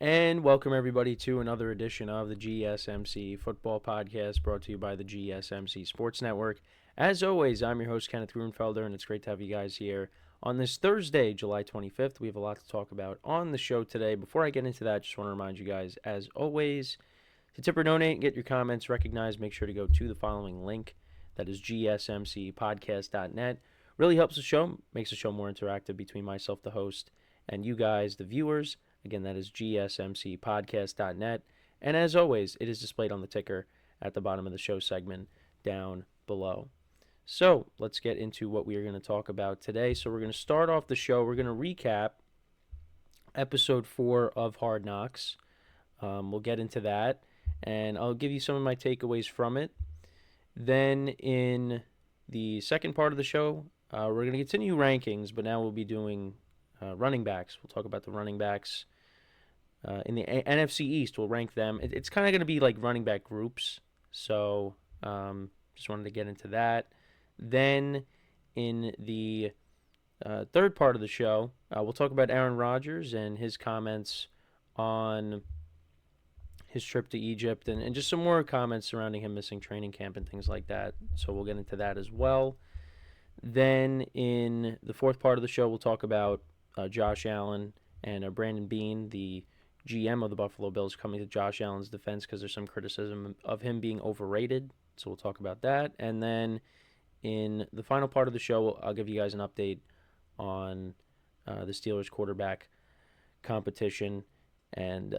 And welcome everybody to another edition of the GSMC Football Podcast brought to you by the GSMC Sports Network. As always, I'm your host, Kenneth, and it's great to have you guys here on this Thursday, July 25th. We have a lot to talk about on the show today. Before I get into that, just want to remind you guys, as always, to tip or donate and get your comments recognized, make sure to go to the following link. That is GSMCPodcast.net. Really helps the show, makes the show more interactive between myself, the host, and you guys, the viewers. Again, that is GSMCPodcast.net. And as always, it is displayed on the ticker at the bottom of the show segment down below. So let's get into what we are going to talk about today. So we're going to start off the show. We're going to recap episode 4 of Hard Knocks. We'll get into that, and I'll give you some of my takeaways from it. Then in the second part of the show, we're going to continue rankings, but now we'll be doing running backs. We'll talk about the running backs in the NFC East. We'll rank them. It's kind of going to be like running back groups. So just wanted to get into that. Then in the third part of the show, we'll talk about Aaron Rodgers and his comments on his trip to Egypt and just some more comments surrounding him missing training camp and things like that. So we'll get into that as well. Then in the fourth part of the show, we'll talk about Josh Allen and Brandon Beane, the GM of the Buffalo Bills, coming to Josh Allen's defense because there's some criticism of him being overrated. So we'll talk about that. And then in the final part of the show, I'll give you guys an update on the Steelers quarterback competition. And,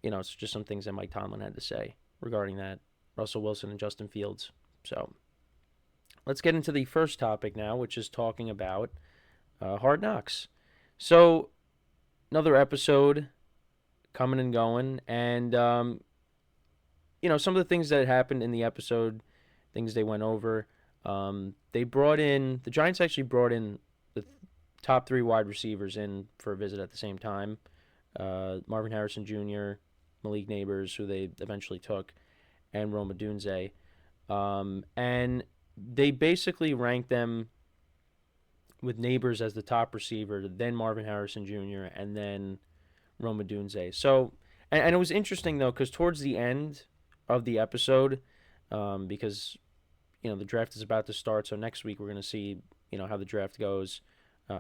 it's just some things that Mike Tomlin had to say regarding that. Russell Wilson and Justin Fields. So let's get into the first topic now, which is talking about Hard Knocks. So, another episode coming and going, and, some of the things that happened in the episode, things they went over, the Giants actually brought in the top 3 wide receivers in for a visit at the same time. Marvin Harrison Jr., Malik Neighbors, who they eventually took, and Rome Odunze. And they basically ranked them with Neighbors as the top receiver, then Marvin Harrison Jr., and then Rome Odunze. So, and it was interesting, though, because towards the end of the episode, because, the draft is about to start, so next week we're going to see, how the draft goes.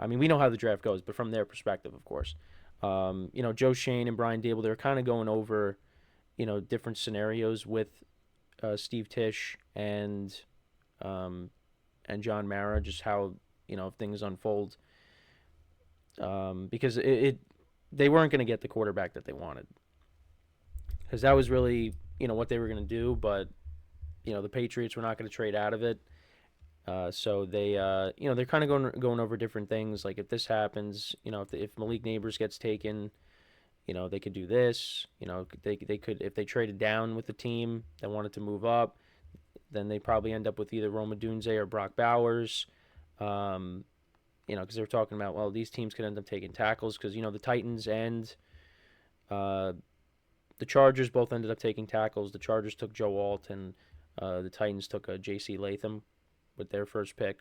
We know how the draft goes, but from their perspective, of course. Joe Shane and Brian Dable, they're kind of going over, different scenarios with Steve Tisch and John Mara, just how, things unfold. Because they weren't going to get the quarterback that they wanted. Because that was really, what they were going to do, but, the Patriots were not going to trade out of it. So they, they're kind of going over different things. Like if this happens, if Malik Neighbors gets taken, they could do this. They could, if they traded down with the team that wanted to move up, then they probably end up with either Rome Odunze or Brock Bowers. Because they were talking about, well, these teams could end up taking tackles because, the Titans and the Chargers both ended up taking tackles. The Chargers took Joe Alt, and the Titans took J.C. Latham with their first pick.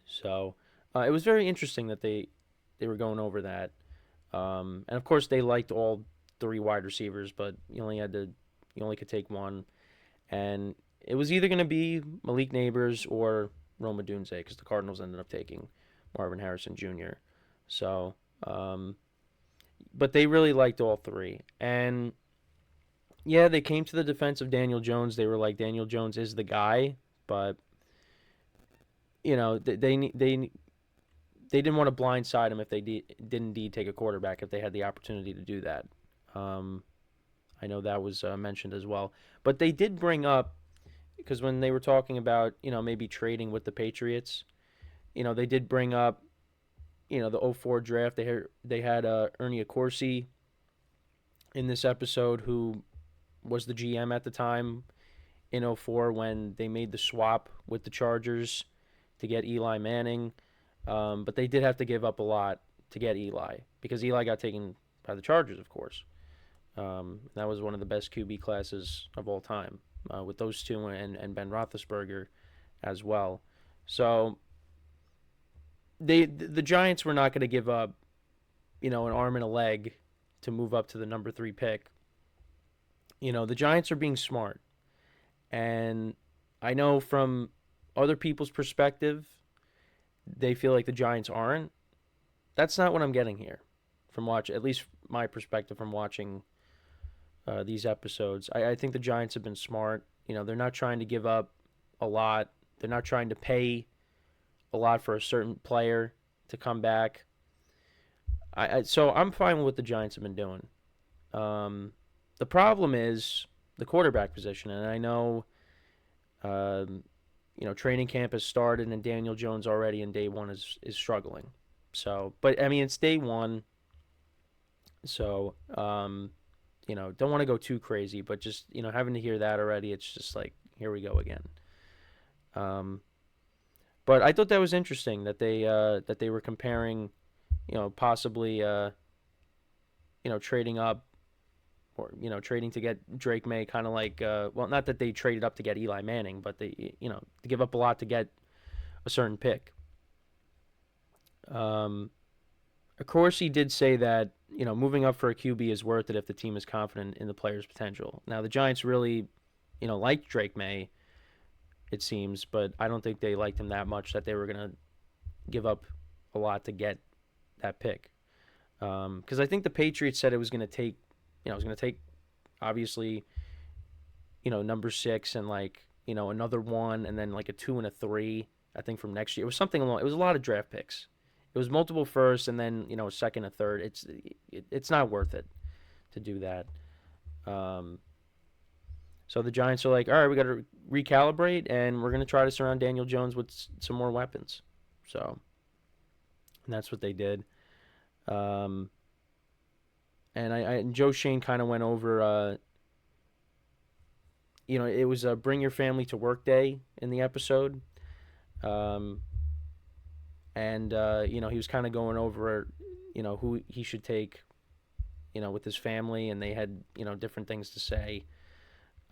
So it was very interesting that they were going over that. And, of course, they liked all 3 wide receivers, but you only could take one. And it was either going to be Malik Neighbors or Rome Odunze because the Cardinals ended up taking Marvin Harrison Jr. So, but they really liked all 3. And, yeah, they came to the defense of Daniel Jones. They were like, Daniel Jones is the guy, but, they didn't want to blindside him if they did indeed take a quarterback if they had the opportunity to do that. I know that was mentioned as well. But they did bring up, because when they were talking about, maybe trading with the Patriots, they did bring up, the 04 draft. They had Ernie Accorsi in this episode, who was the GM at the time in 04 when they made the swap with the Chargers to get Eli Manning. But they did have to give up a lot to get Eli because Eli got taken by the Chargers, of course. That was one of the best QB classes of all time with those two and Ben Roethlisberger as well. So the Giants were not going to give up, an arm and a leg to move up to the number 3 pick. The Giants are being smart. And I know from other people's perspective, they feel like the Giants aren't. That's not what I'm getting here from at least my perspective from watching these episodes. I think the Giants have been smart. They're not trying to give up a lot. They're not trying to pay a lot for a certain player to come back. So I'm fine with what the Giants have been doing. The problem is the quarterback position, and I know, training camp has started, and Daniel Jones already in day one is struggling. So, but I mean, it's day one, so don't want to go too crazy, but just having to hear that already, it's just like, here we go again. But I thought that was interesting that they were comparing, possibly trading up, or trading to get Drake May, kind of like not that they traded up to get Eli Manning, but they to give up a lot to get a certain pick. Of course, he did say that moving up for a QB is worth it if the team is confident in the player's potential. Now the Giants really liked Drake May, it seems, but I don't think they liked him that much that they were gonna give up a lot to get that pick. Because I think the Patriots said it was gonna take. It was going to take, obviously, number 6 and another 1 and then a 2 and a 3, I think, from next year. It was something along. It was a lot of draft picks. It was multiple firsts and then a second, a third. It's not worth it to do that. So the Giants are like, all right, we got to recalibrate and we're going to try to surround Daniel Jones with some more weapons. So, and that's what they did. And Joe Shane kind of went over, it was a Bring Your Family to Work Day in the episode. And he was kind of going over, who he should take, with his family. And they had, different things to say.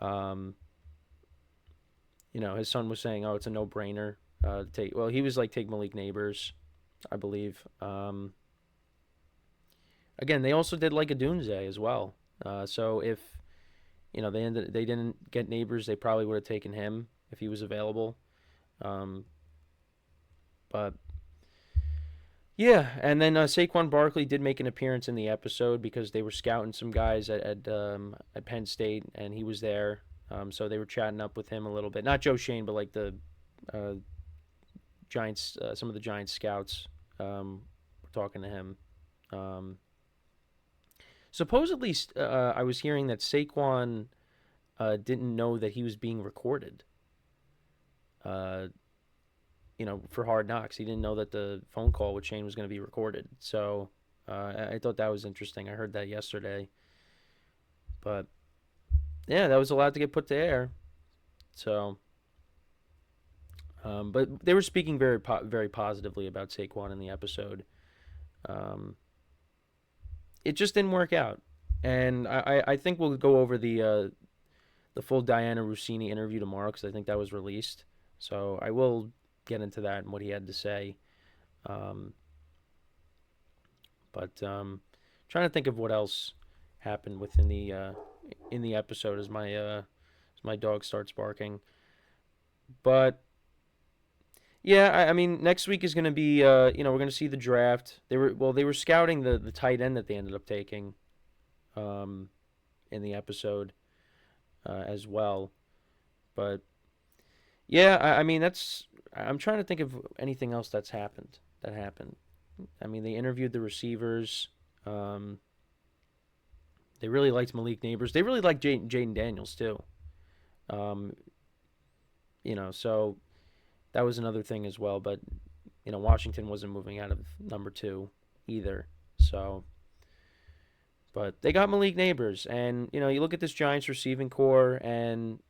His son was saying, oh, it's a no-brainer. He was like, take Malik Neighbors, I believe. Again, they also did a Doomsday as well. So if they didn't get Neighbors, they probably would have taken him if he was available. But yeah, and then Saquon Barkley did make an appearance in the episode because they were scouting some guys at Penn State, and he was there. So they were chatting up with him a little bit. Not Joe Shane, but the Giants, some of the Giants scouts were talking to him. Supposedly, I was hearing that Saquon didn't know that he was being recorded. For Hard Knocks, he didn't know that the phone call with Shane was going to be recorded. So I thought that was interesting. I heard that yesterday. But yeah, that was a lot to get put to air. So, but they were speaking very positively about Saquon in the episode. It just didn't work out, and I think we'll go over the full Diana Rossini interview tomorrow because I think that was released. So I will get into that and what he had to say. But trying to think of what else happened within the episode as my dog starts barking. But yeah, I mean, next week is going to be, we're going to see the draft. They were scouting the tight end that they ended up taking, in the episode, as well. But yeah, I mean, I'm trying to think of anything else that happened. I mean, they interviewed the receivers. They really liked Malik Neighbors. They really liked Jaden Daniels too. So that was another thing as well, but Washington wasn't moving out of number 2 either. So, but they got Malik Neighbors, and you look at this Giants receiving core, and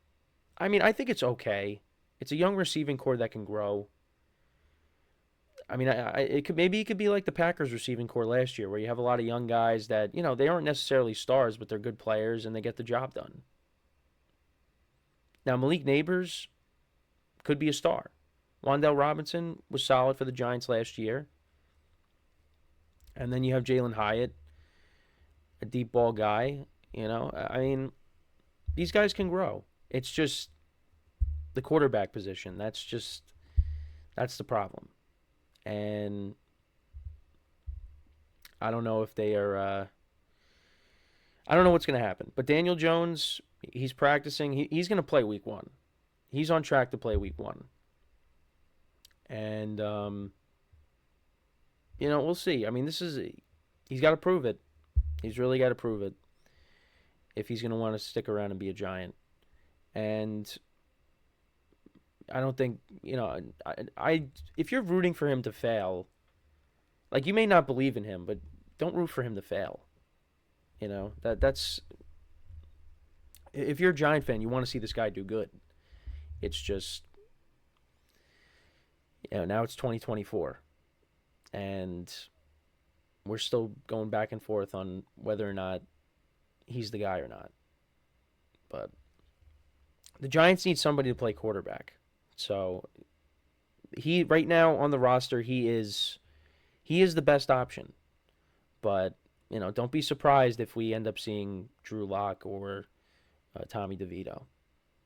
I mean, I think it's okay. It's a young receiving core that can grow. I mean, it could be like the Packers receiving core last year, where you have a lot of young guys that they aren't necessarily stars, but they're good players and they get the job done. Now Malik Neighbors could be a star. Wan'Dale Robinson was solid for the Giants last year. And then you have Jalen Hyatt. a deep ball guy. I mean, these guys can grow. It's just the quarterback position. That's the problem. And I don't know if they are. I don't know what's going to happen. But Daniel Jones, he's practicing. He's going to play week 1. He's on track to play week 1. And we'll see. I mean, he's got to prove it. He's really got to prove it if he's going to want to stick around and be a Giant. And I don't think, if you're rooting for him to fail, like, you may not believe in him, but don't root for him to fail. That's if you're a Giant fan, you want to see this guy do good. It's just, now it's 2024, and we're still going back and forth on whether or not he's the guy or not. But the Giants need somebody to play quarterback. So he, right now on the roster, he is the best option. But don't be surprised if we end up seeing Drew Lock or Tommy DeVito.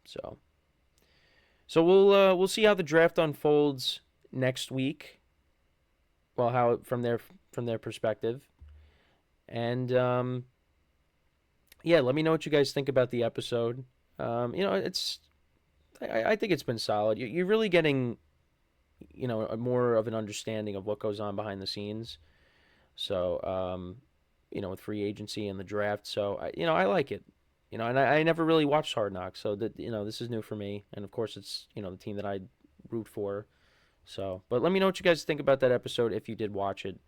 So we'll see how the draft unfolds next week. Well, how from their perspective, and let me know what you guys think about the episode. I think it's been solid. You're really getting more of an understanding of what goes on behind the scenes. So with free agency and the draft. So I like it. And I never really watched Hard Knocks, so that this is new for me. And of course, it's the team that I root for. So, but let me know what you guys think about that episode if you did watch it.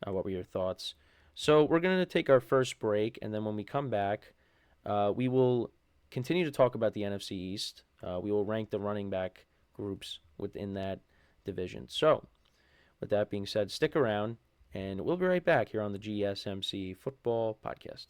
What were your thoughts? So we're gonna take our first break, and then when we come back, we will continue to talk about the NFC East. We will rank the running back groups within that division. So, with that being said, stick around, and we'll be right back here on the GSMC Football Podcast.